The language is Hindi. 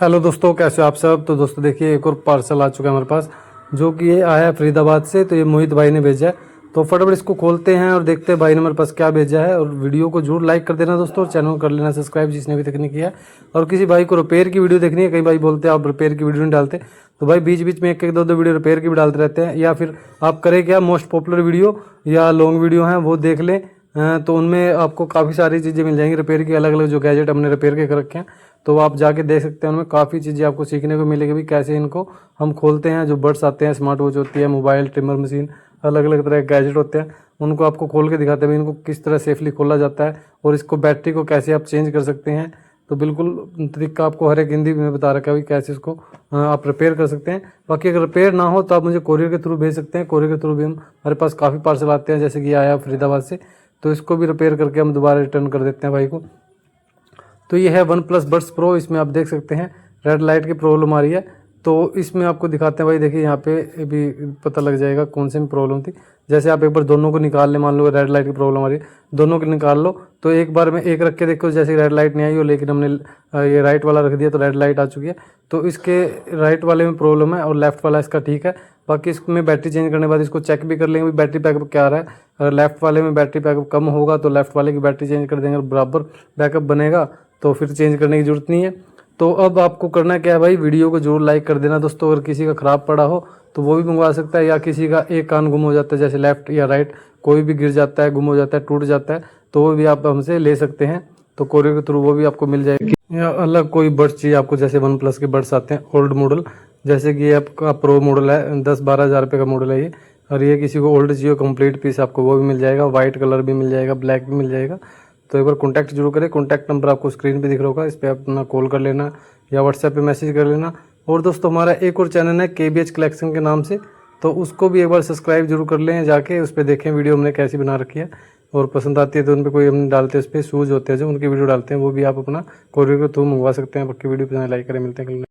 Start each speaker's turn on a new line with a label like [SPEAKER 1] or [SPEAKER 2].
[SPEAKER 1] हेलो दोस्तों, कैसे हो आप सब। तो दोस्तों देखिए, एक और पार्सल आ चुका है हमारे पास, जो कि ये आया है फरीदाबाद से। तो ये मोहित भाई ने भेजा है, तो फटाफट इसको खोलते हैं और देखते हैं भाई ने हमारे पास क्या भेजा है। और वीडियो को जरूर लाइक कर देना दोस्तों, और चैनल को कर लेना सब्सक्राइब जिसने अभी तक नहीं किया। और किसी भाई को रिपेयर की वीडियो देखनी है, कई भाई बोलते हैं आप रिपेयर की वीडियो नहीं डालते, तो भाई बीच बीच में एक एक दो दो वीडियो रिपेयर की भी डालते रहते हैं। या फिर आप करें क्या, मोस्ट पॉपुलर वीडियो या लॉन्ग वीडियो हैं वो देख लें, तो उनमें आपको काफ़ी सारी चीज़ें मिल जाएंगी रिपेयर की। अलग अलग जो गैजेट हमने रिपेयर के कर रखे हैं, तो आप जाके देख सकते हैं। उनमें काफ़ी चीज़ें आपको सीखने को मिलेगी भी, कैसे इनको हम खोलते हैं। जो बड्स आते हैं, स्मार्ट वॉच होती है, मोबाइल, ट्रिमर मशीन, अलग अलग तरह के गैजेट होते हैं, उनको आपको खोल के दिखाते हैं इनको किस तरह सेफली खोला जाता है, और इसको बैटरी को कैसे आप चेंज कर सकते हैं। तो बिल्कुल तरीका आपको हर एक हिंदी में बता रखा है कैसे इसको आप रिपेयर कर सकते हैं। बाकी अगर रिपेयर ना हो तो आप मुझे कोरियर के थ्रू भेज सकते हैं। कोरियर के थ्रू भी हमारे पास काफ़ी पार्सल आते हैं, जैसे कि आया फरीदाबाद से, तो इसको भी रिपेयर करके हम दोबारा रिटर्न कर देते हैं भाई को। तो ये है वन प्लस बड्स प्रो। इसमें आप देख सकते हैं रेड लाइट की प्रॉब्लम आ रही है, तो इसमें आपको दिखाते हैं भाई। देखिए यहाँ पे भी पता लग जाएगा कौन सी में प्रॉब्लम थी। जैसे आप एक बार दोनों को निकाल लें, मान लो रेड लाइट की प्रॉब्लम आ रही है, दोनों को निकाल लो, तो एक बार में एक रख के देखो, जैसे रेड लाइट नहीं आई हो, लेकिन हमने ये राइट वाला रख दिया तो रेड लाइट आ चुकी है। तो इसके राइट वाले में प्रॉब्लम है और लेफ्ट वाला इसका ठीक है। बाकी इसमें बैटरी चेंज करने के बाद इसको चेक भी कर लेंगे बैटरी बैकअप क्या आ रहा है। अगर लेफ्ट वाले में बैटरी बैकअप कम होगा तो लेफ्ट वाले की बैटरी चेंज कर देंगे, बराबर बैकअप बनेगा तो फिर चेंज करने की ज़रूरत नहीं है। तो अब आपको करना क्या है भाई, वीडियो को जरूर लाइक कर देना दोस्तों। अगर किसी का ख़राब पड़ा हो तो वो भी मंगवा सकता है, या किसी का एक कान गुम हो जाता है, जैसे लेफ्ट या राइट कोई भी गिर जाता है, गुम हो जाता है, टूट जाता है, तो वो भी आप हमसे ले सकते हैं। तो कोरियर के थ्रू वो भी आपको मिल जाएगी। या अलग कोई बड्स चाहिए आपको, जैसे वन प्लस के बड्स आते हैं ओल्ड मॉडल, जैसे कि ये आपका प्रो मॉडल है, 10-12 हज़ार रुपये का मॉडल है ये। और ये किसी को ओल्ड चाहिए कंप्लीट पीस, आपको वो भी मिल जाएगा। वाइट कलर भी मिल जाएगा, ब्लैक भी मिल जाएगा। तो एक बार कॉन्टैक्ट जरूर करें। कॉन्टैक्ट नंबर आपको स्क्रीन पे दिख रहा होगा, इस पर अपना कॉल कर लेना या व्हाट्सएप पे मैसेज कर लेना। और दोस्तों हमारा एक और चैनल है KBH कलेक्शन के नाम से, तो उसको भी एक बार सब्सक्राइब जरूर कर लें जाके, उस पर देखें वीडियो हमने कैसी बना रखी है। और पसंद आती है तो उन पर कोई हम डालते हैं, उस पर शूज़ होते हैं जो उनकी वीडियो डालते हैं, वो भी आप अपना कोरियर के थ्रू मंगवा सकते हैं। बाकी वीडियो पसंद लाइक करें, मिलते हैं कल।